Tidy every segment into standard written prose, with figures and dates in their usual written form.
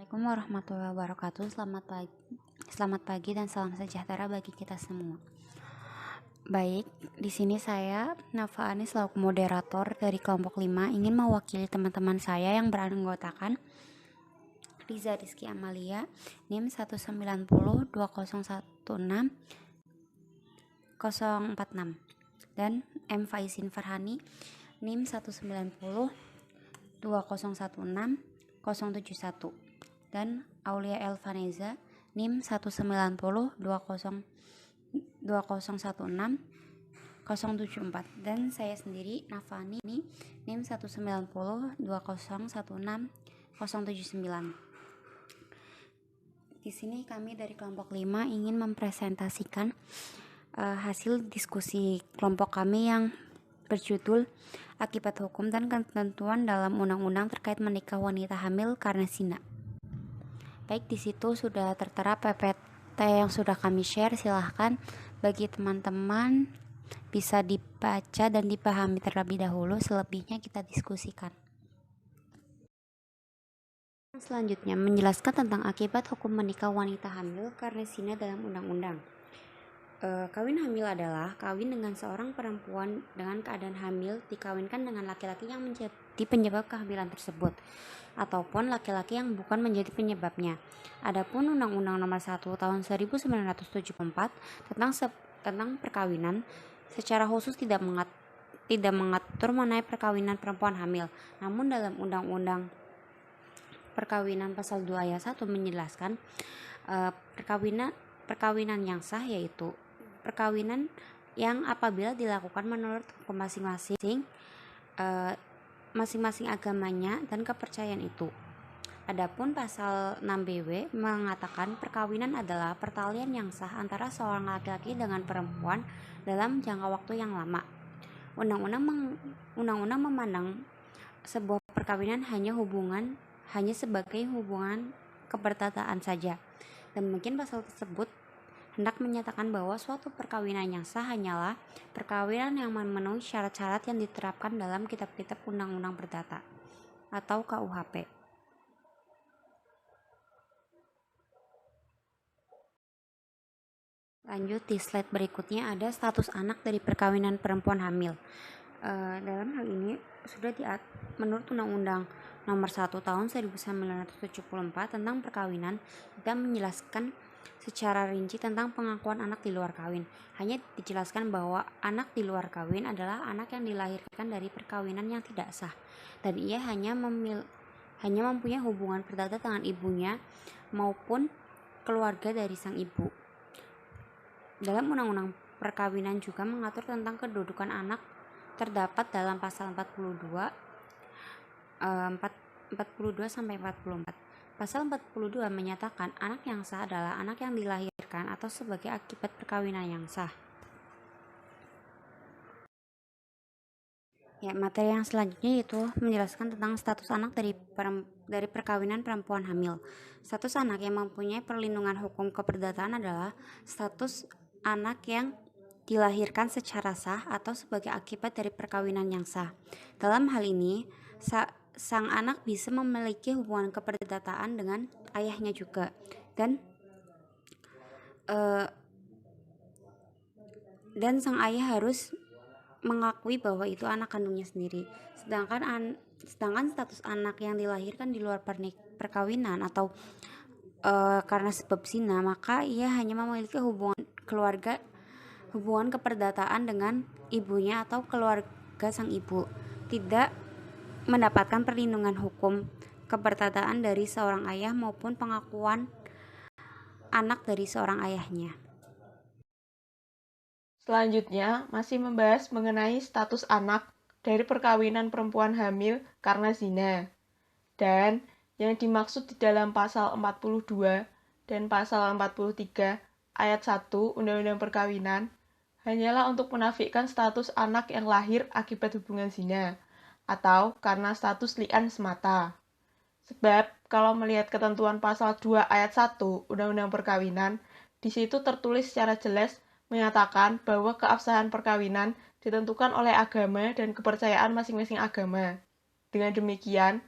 Assalamualaikum warahmatullahi wabarakatuh. Selamat pagi dan salam sejahtera bagi kita semua. Baik, di sini saya Nafa Anis selaku moderator dari kelompok 5 ingin mewakili teman-teman saya yang beranggotakan Riza Rizky Amalia, NIM 1902016 dan M Faizin Farhani, NIM 1902016 071 dan Aulia Elvaneza NIM 1902016 074 dan saya sendiri Nafani NIM 1902016 079. Di sini kami dari kelompok 5 ingin mempresentasikan hasil diskusi kelompok kami yang berjudul Akibat Hukum dan Ketentuan dalam Undang-Undang terkait menikah wanita hamil karena zina. Baik, di situ sudah tertera PPT yang sudah kami share. Silahkan bagi teman-teman bisa dibaca dan dipahami terlebih dahulu. Selebihnya kita diskusikan. Selanjutnya menjelaskan tentang akibat hukum menikah wanita hamil karena zina dalam undang-undang. Kawin hamil adalah kawin dengan seorang perempuan dengan keadaan hamil dikawinkan dengan laki-laki yang menjadi penyebab kehamilan tersebut ataupun laki-laki yang bukan menjadi penyebabnya. Adapun Undang-Undang Nomor 1 Tahun 1974 tentang perkawinan secara khusus tidak mengatur mengenai perkawinan perempuan hamil. Namun dalam Undang-Undang Perkawinan Pasal 2 Ayat 1 menjelaskan perkawinan yang sah yaitu perkawinan yang apabila dilakukan menurut hukum masing-masing agamanya dan kepercayaan itu. Adapun pasal 6 BW mengatakan perkawinan adalah pertalian yang sah antara seorang laki-laki dengan perempuan dalam jangka waktu yang lama. Undang-undang memandang sebuah perkawinan hanya sebagai hubungan keperdataan saja. Dan mungkin pasal tersebut hendak menyatakan bahwa suatu perkawinan yang sah hanyalah perkawinan yang memenuhi syarat-syarat yang diterapkan dalam kitab-kitab undang-undang perdata atau KUHP. Lanjut di slide berikutnya ada status anak dari perkawinan perempuan hamil. Dalam hal ini sudah menurut Undang-Undang Nomor 1 Tahun 1974 tentang perkawinan tidak menjelaskan secara rinci tentang pengakuan anak di luar kawin. Hanya dijelaskan bahwa anak di luar kawin adalah anak yang dilahirkan dari perkawinan yang tidak sah dan ia hanya mempunyai hubungan perdata dengan ibunya maupun keluarga dari sang ibu. Dalam Undang-Undang Perkawinan juga mengatur tentang kedudukan anak terdapat dalam pasal 42 sampai 44. Pasal 42 menyatakan anak yang sah adalah anak yang dilahirkan atau sebagai akibat perkawinan yang sah. Ya, materi yang selanjutnya yaitu menjelaskan tentang status anak dari perkawinan perempuan hamil. Status anak yang mempunyai perlindungan hukum keperdataan adalah status anak yang dilahirkan secara sah atau sebagai akibat dari perkawinan yang sah. Dalam hal ini, sang anak bisa memiliki hubungan keperdataan dengan ayahnya juga dan sang ayah harus mengakui bahwa itu anak kandungnya sendiri. Sedangkan status anak yang dilahirkan di luar perkawinan atau karena sebab zina, maka ia hanya memiliki hubungan keperdataan dengan ibunya atau keluarga sang ibu, tidak mendapatkan perlindungan hukum keperdataan dari seorang ayah maupun pengakuan anak dari seorang ayahnya. Selanjutnya, masih membahas mengenai status anak dari perkawinan perempuan hamil karena zina. Dan yang dimaksud di dalam pasal 42 dan pasal 43 ayat 1 Undang-Undang Perkawinan hanyalah untuk menafikan status anak yang lahir akibat hubungan zina atau karena status li'an semata. Sebab kalau melihat ketentuan pasal 2 ayat 1 Undang-Undang Perkawinan, di situ tertulis secara jelas menyatakan bahwa keabsahan perkawinan ditentukan oleh agama dan kepercayaan masing-masing agama. Dengan demikian,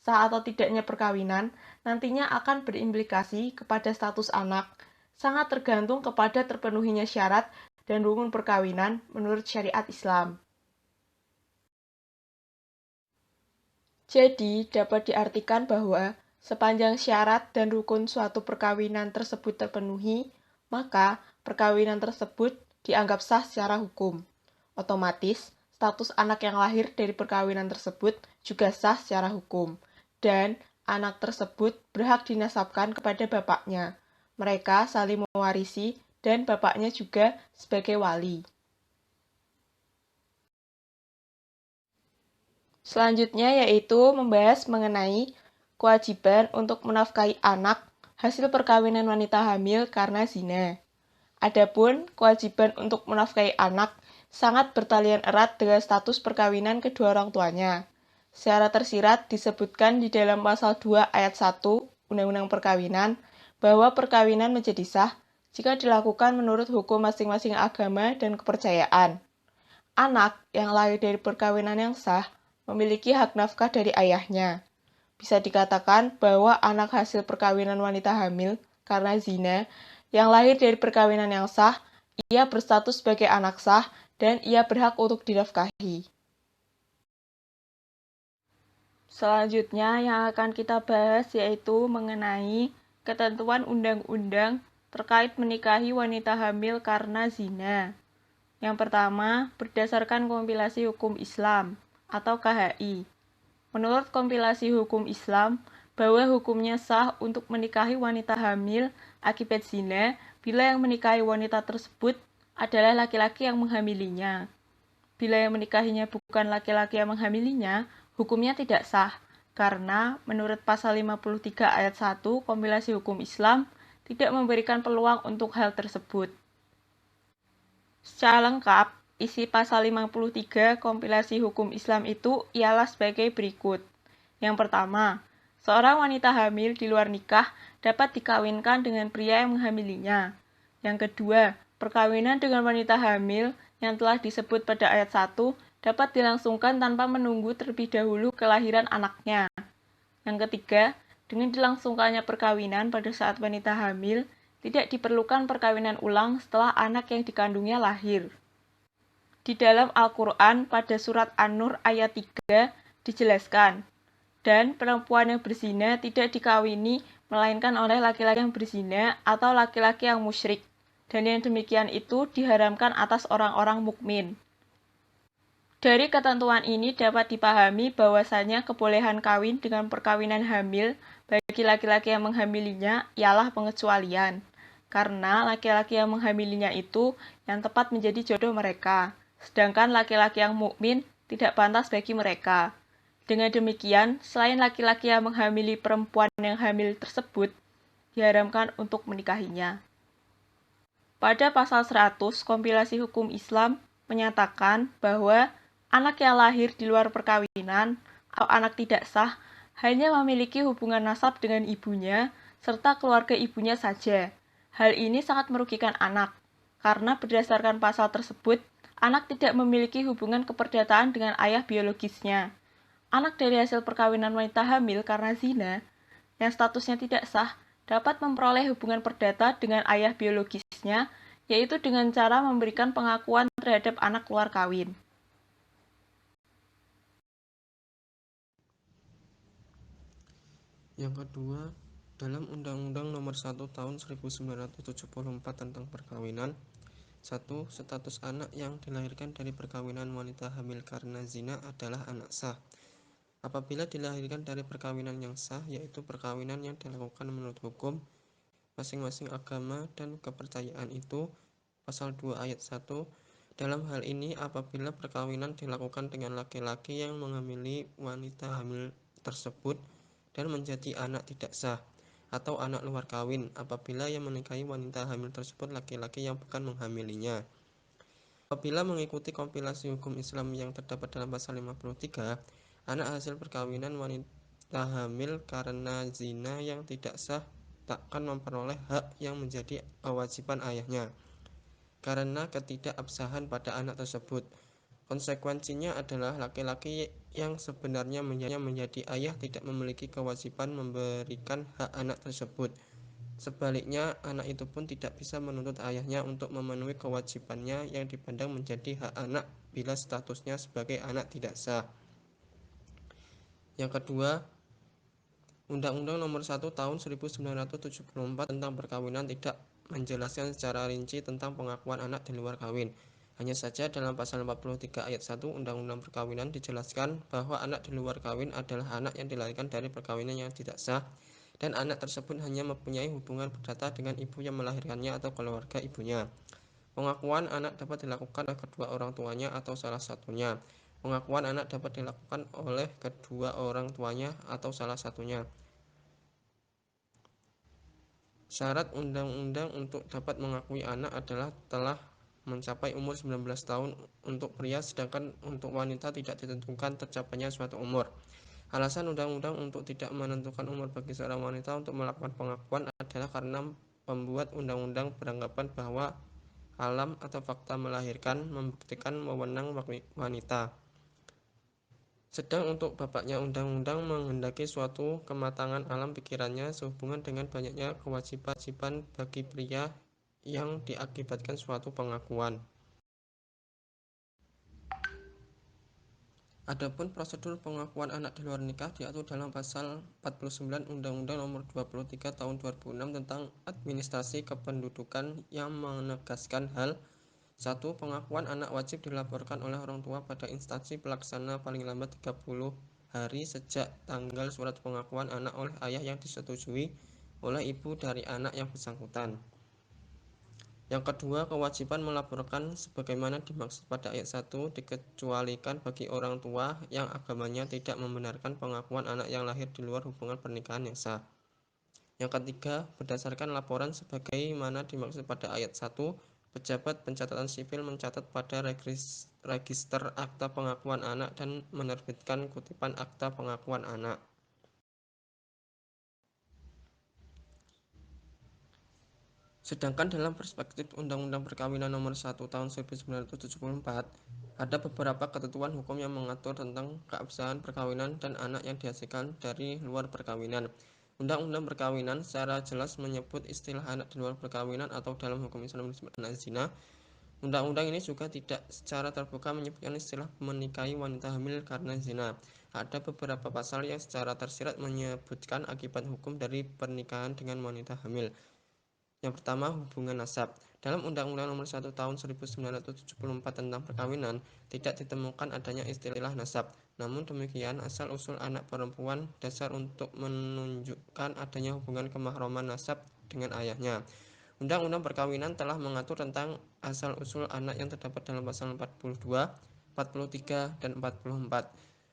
sah atau tidaknya perkawinan nantinya akan berimplikasi kepada status anak, sangat tergantung kepada terpenuhinya syarat dan rukun perkawinan menurut syariat Islam. Jadi, dapat diartikan bahwa sepanjang syarat dan rukun suatu perkawinan tersebut terpenuhi, maka perkawinan tersebut dianggap sah secara hukum. Otomatis, status anak yang lahir dari perkawinan tersebut juga sah secara hukum, dan anak tersebut berhak dinasabkan kepada bapaknya. Mereka saling mewarisi, dan bapaknya juga sebagai wali. Selanjutnya yaitu membahas mengenai kewajiban untuk menafkahi anak hasil perkawinan wanita hamil karena zina. Adapun kewajiban untuk menafkahi anak sangat bertalian erat dengan status perkawinan kedua orang tuanya. Secara tersirat disebutkan di dalam pasal 2 ayat 1 Undang-Undang Perkawinan bahwa perkawinan menjadi sah jika dilakukan menurut hukum masing-masing agama dan kepercayaan. Anak yang lahir dari perkawinan yang sah memiliki hak nafkah dari ayahnya. Bisa dikatakan bahwa anak hasil perkawinan wanita hamil karena zina yang lahir dari perkawinan yang sah, ia berstatus sebagai anak sah dan ia berhak untuk dinafkahi. Selanjutnya yang akan kita bahas yaitu mengenai ketentuan undang-undang terkait menikahi wanita hamil karena zina. Yang pertama, berdasarkan kompilasi hukum Islam atau KHI. Menurut kompilasi hukum Islam, bahwa hukumnya sah untuk menikahi wanita hamil akibat zina bila yang menikahi wanita tersebut adalah laki-laki yang menghamilinya. Bila yang menikahinya bukan laki-laki yang menghamilinya, hukumnya tidak sah, karena menurut pasal 53 ayat 1 kompilasi hukum Islam tidak memberikan peluang untuk hal tersebut. Secara lengkap, isi pasal 53 kompilasi hukum Islam itu ialah sebagai berikut. Yang pertama, seorang wanita hamil di luar nikah dapat dikawinkan dengan pria yang menghamilinya. Yang kedua, perkawinan dengan wanita hamil yang telah disebut pada ayat 1 dapat dilangsungkan tanpa menunggu terlebih dahulu kelahiran anaknya. Yang ketiga, dengan dilangsungkannya perkawinan pada saat wanita hamil, tidak diperlukan perkawinan ulang setelah anak yang dikandungnya lahir. Di dalam Al-Quran pada surat An-Nur ayat 3 dijelaskan, dan perempuan yang berzina tidak dikawini melainkan oleh laki-laki yang berzina atau laki-laki yang musyrik, dan yang demikian itu diharamkan atas orang-orang mukmin. Dari ketentuan ini dapat dipahami bahwasanya kebolehan kawin dengan perkawinan hamil bagi laki-laki yang menghamilinya ialah pengecualian, karena laki-laki yang menghamilinya itu yang tepat menjadi jodoh mereka, sedangkan laki-laki yang mukmin tidak pantas bagi mereka. Dengan demikian, selain laki-laki yang menghamili perempuan yang hamil tersebut, diharamkan untuk menikahinya. Pada pasal 100 kompilasi hukum Islam menyatakan bahwa anak yang lahir di luar perkawinan atau anak tidak sah hanya memiliki hubungan nasab dengan ibunya serta keluarga ibunya saja. Hal ini sangat merugikan anak, karena berdasarkan pasal tersebut, anak tidak memiliki hubungan keperdataan dengan ayah biologisnya. Anak dari hasil perkawinan wanita hamil karena zina, yang statusnya tidak sah, dapat memperoleh hubungan perdata dengan ayah biologisnya, yaitu dengan cara memberikan pengakuan terhadap anak luar kawin. Yang kedua, dalam Undang-Undang Nomor 1 Tahun 1974 tentang Perkawinan, 1. Status anak yang dilahirkan dari perkawinan wanita hamil karena zina adalah anak sah. Apabila dilahirkan dari perkawinan yang sah, yaitu perkawinan yang dilakukan menurut hukum masing-masing agama dan kepercayaan itu, pasal 2 ayat 1, dalam hal ini apabila perkawinan dilakukan dengan laki-laki yang menghamili wanita hamil tersebut dan menjadi anak tidak sah, atau anak luar kawin apabila yang menikahi wanita hamil tersebut laki-laki yang bukan menghamilinya. Apabila mengikuti kompilasi hukum Islam yang terdapat dalam pasal 53, anak hasil perkawinan wanita hamil karena zina yang tidak sah takkan memperoleh hak yang menjadi kewajiban ayahnya, karena ketidakabsahan pada anak tersebut. Konsekuensinya adalah laki-laki yang sebenarnya menjadi ayah tidak memiliki kewajiban memberikan hak anak tersebut. Sebaliknya, anak itu pun tidak bisa menuntut ayahnya untuk memenuhi kewajibannya yang dipandang menjadi hak anak bila statusnya sebagai anak tidak sah. Yang kedua, Undang-Undang Nomor 1 Tahun 1974 tentang perkawinan tidak menjelaskan secara rinci tentang pengakuan anak di luar kawin. Hanya saja dalam pasal 43 ayat 1 Undang-Undang Perkawinan dijelaskan bahwa anak di luar kawin adalah anak yang dilahirkan dari perkawinan yang tidak sah, dan anak tersebut hanya mempunyai hubungan perdata dengan ibu yang melahirkannya atau keluarga ibunya. Pengakuan anak dapat dilakukan oleh kedua orang tuanya atau salah satunya. Pengakuan anak dapat dilakukan oleh kedua orang tuanya atau salah satunya. Syarat undang-undang untuk dapat mengakui anak adalah telah mencapai umur 19 tahun untuk pria, sedangkan untuk wanita tidak ditentukan tercapainya suatu umur. Alasan undang-undang untuk tidak menentukan umur bagi seorang wanita untuk melakukan pengakuan adalah karena pembuat undang-undang beranggapan bahwa alam atau fakta melahirkan membuktikan wewenang wanita. Sedang untuk bapaknya undang-undang menghendaki suatu kematangan alam pikirannya sehubungan dengan banyaknya kewajiban bagi pria yang diakibatkan suatu pengakuan. Adapun prosedur pengakuan anak di luar nikah diatur dalam pasal 49 Undang-Undang Nomor 23 Tahun 2006 tentang Administrasi Kependudukan yang menegaskan hal 1. Pengakuan anak wajib dilaporkan oleh orang tua pada instansi pelaksana paling lambat 30 hari sejak tanggal surat pengakuan anak oleh ayah yang disetujui oleh ibu dari anak yang bersangkutan. Yang kedua, kewajiban melaporkan sebagaimana dimaksud pada ayat 1 dikecualikan bagi orang tua yang agamanya tidak membenarkan pengakuan anak yang lahir di luar hubungan pernikahan yang sah. Yang ketiga, berdasarkan laporan sebagaimana dimaksud pada ayat 1, pejabat pencatatan sipil mencatat pada register akta pengakuan anak dan menerbitkan kutipan akta pengakuan anak. Sedangkan dalam perspektif Undang-Undang Perkawinan Nomor 1 Tahun 1974, ada beberapa ketentuan hukum yang mengatur tentang keabsahan perkawinan dan anak yang dihasilkan dari luar perkawinan. Undang-Undang Perkawinan secara jelas menyebut istilah anak di luar perkawinan atau dalam hukum Islam disebut anak zina. Undang-undang ini juga tidak secara terbuka menyebutkan istilah menikahi wanita hamil karena zina. Ada beberapa pasal yang secara tersirat menyebutkan akibat hukum dari pernikahan dengan wanita hamil. Yang pertama, hubungan nasab. Dalam Undang-Undang Nomor 1 Tahun 1974 tentang perkawinan, tidak ditemukan adanya istilah nasab. Namun demikian, asal-usul anak perempuan dasar untuk menunjukkan adanya hubungan kemahraman nasab dengan ayahnya. Undang-Undang Perkawinan telah mengatur tentang asal-usul anak yang terdapat dalam pasal 42, 43, dan 44.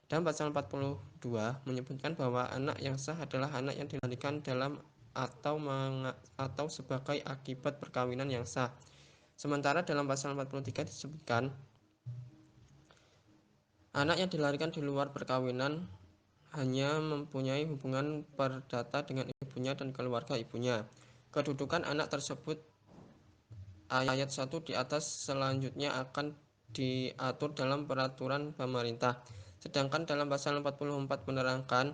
Dalam pasal 42 menyebutkan bahwa anak yang sah adalah anak yang dilahirkan dalam atau sebagai akibat perkawinan yang sah. Sementara dalam pasal 43 disebutkan anak yang dilahirkan di luar perkawinan hanya mempunyai hubungan perdata dengan ibunya dan keluarga ibunya. Kedudukan anak tersebut ayat 1 di atas selanjutnya akan diatur dalam peraturan pemerintah. Sedangkan dalam pasal 44 menerangkan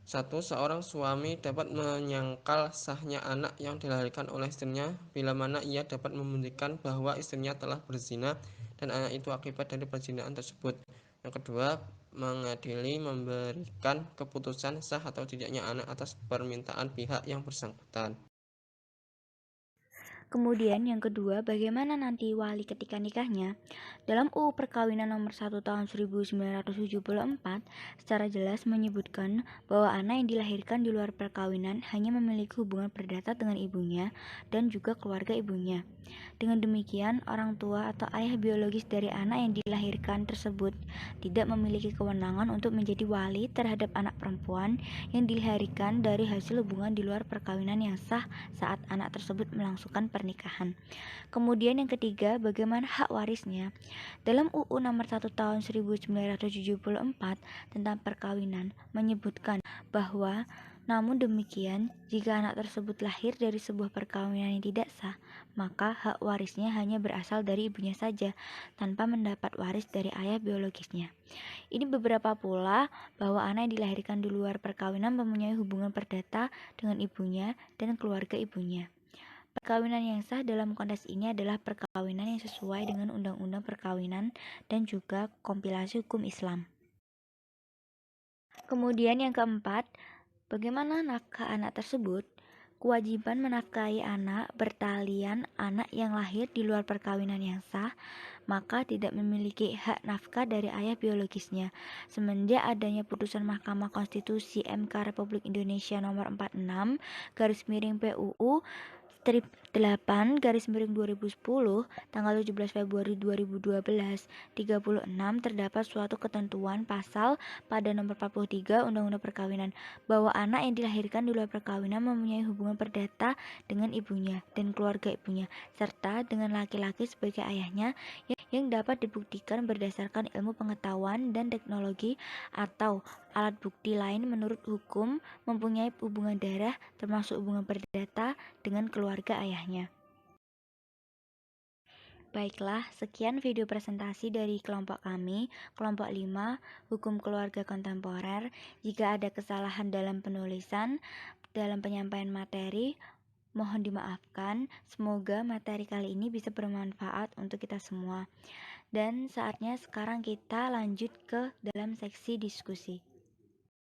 1. Seorang suami dapat menyangkal sahnya anak yang dilahirkan oleh istrinya bila mana ia dapat membuktikan bahwa istrinya telah berzina dan anak itu akibat dari perzinahan tersebut. Yang kedua, mengadili memberikan keputusan sah atau tidaknya anak atas permintaan pihak yang bersangkutan. Kemudian yang kedua, bagaimana nanti wali ketika nikahnya? Dalam UU Perkawinan Nomor 1 Tahun 1974 secara jelas menyebutkan bahwa anak yang dilahirkan di luar perkawinan hanya memiliki hubungan perdata dengan ibunya dan juga keluarga ibunya. Dengan demikian, orang tua atau ayah biologis dari anak yang dilahirkan tersebut tidak memiliki kewenangan untuk menjadi wali terhadap anak perempuan yang dilahirkan dari hasil hubungan di luar perkawinan yang sah saat anak tersebut melangsungkan pernikahan. Kemudian yang ketiga, bagaimana hak warisnya? Dalam UU Nomor 1 Tahun 1974 tentang perkawinan menyebutkan bahwa namun demikian, jika anak tersebut lahir dari sebuah perkawinan yang tidak sah, maka hak warisnya hanya berasal dari ibunya saja, tanpa mendapat waris dari ayah biologisnya. Ini beberapa pula bahwa anak yang dilahirkan di luar perkawinan mempunyai hubungan perdata dengan ibunya dan keluarga ibunya. Perkawinan yang sah dalam konteks ini adalah perkawinan yang sesuai dengan Undang-Undang Perkawinan dan juga kompilasi hukum Islam. Kemudian yang keempat, bagaimana nafkah anak tersebut? Kewajiban menafkahi anak bertalian anak yang lahir di luar perkawinan yang sah, maka tidak memiliki hak nafkah dari ayah biologisnya. Semenjak adanya putusan Mahkamah Konstitusi MK Republik Indonesia nomor 46 /PUU strip 8 2010 tanggal 17 Februari 2012 36 terdapat suatu ketentuan pasal pada nomor 43 Undang-Undang Perkawinan bahwa anak yang dilahirkan di luar perkawinan mempunyai hubungan perdata dengan ibunya dan keluarga ibunya serta dengan laki-laki sebagai ayahnya yang dapat dibuktikan berdasarkan ilmu pengetahuan dan teknologi atau alat bukti lain menurut hukum mempunyai hubungan darah termasuk hubungan perdata dengan keluarga ayahnya. Baiklah, sekian video presentasi dari kelompok kami, kelompok 5, Hukum Keluarga Kontemporer. Jika ada kesalahan dalam penulisan, dalam penyampaian materi, mohon dimaafkan. Semoga materi kali ini bisa bermanfaat untuk kita semua. Dan saatnya sekarang kita lanjut ke dalam seksi diskusi.